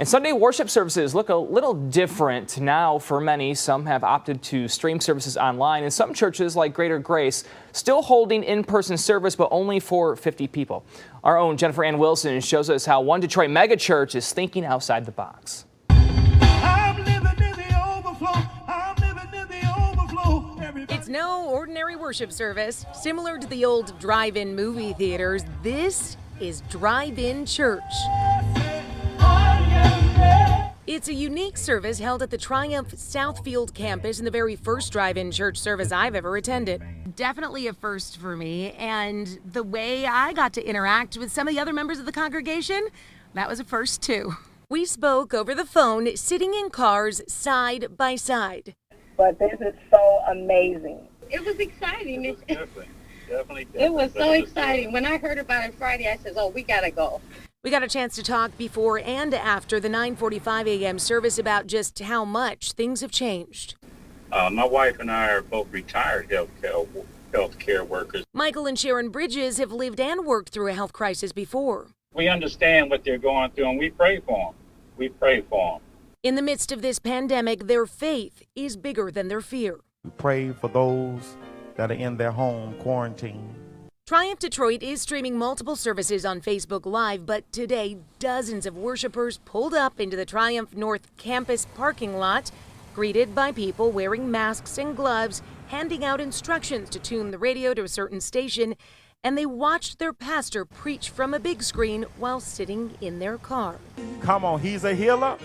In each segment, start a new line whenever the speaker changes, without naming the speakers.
And Sunday worship services look a little different now for many. Some have opted to stream services online, and some churches like Greater Grace still holding in-person service, but only for 50 people. Our own Jennifer Ann Wilson shows us how one Detroit megachurch is thinking outside the box.
It's no ordinary worship service. Similar to the old drive-in movie theaters, this is drive-in church. It's a unique service held at the Triumph Southfield campus and the very first drive-in church service I've ever attended. Definitely a first for me, and the way I got to interact with some of the other members of the congregation, that was a first too. We spoke over the phone, sitting in cars side by side.
But this is so amazing.
It was exciting.
Definitely.
It was so exciting. When I heard about it Friday, I said, oh, we got to go.
We got a chance to talk before and after the 9:45 a.m. service about just how much things have changed.
My wife and I are both retired healthcare workers.
Michael and Sharon Bridges have lived and worked through a health crisis before.
We understand what they're going through, and we pray for them. We pray for them.
In the midst of this pandemic, their faith is bigger than their fear.
We pray for those that are in their home quarantine.
Triumph Detroit is streaming multiple services on Facebook Live, but today dozens of worshipers pulled up into the Triumph North campus parking lot, greeted by people wearing masks and gloves, handing out instructions to tune the radio to a certain station, and they watched their pastor preach from a big screen while sitting in their car.
Come on, he's a healer.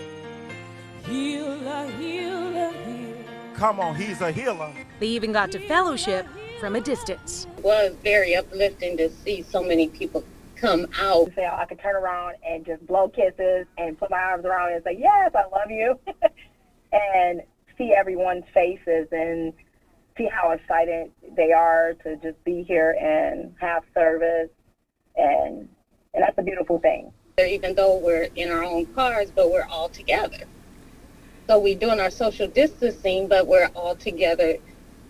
Healer, healer, healer.
Come on, he's a healer.
They even got to fellowship from a distance.
It was very uplifting to see so many people come out.
So I could turn around and just blow kisses and put my arms around and say, yes, I love you. And see everyone's faces and see how excited they are to just be here and have service. And that's a beautiful thing.
Even though we're in our own cars, but we're all together. So we're doing our social distancing, but we're all together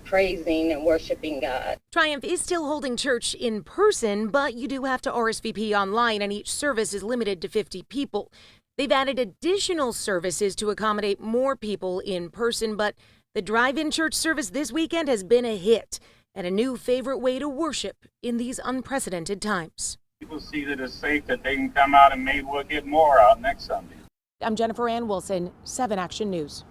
praising and worshiping God.
Triumph is still holding church in person, but you do have to RSVP online, and each service is limited to 50 people. They've added additional services to accommodate more people in person, but the drive-in church service this weekend has been a hit and a new favorite way to worship in these unprecedented times.
People see that it's safe, that they can come out, and maybe we'll get more out next Sunday.
I'm Jennifer Ann Wilson, 7 Action News.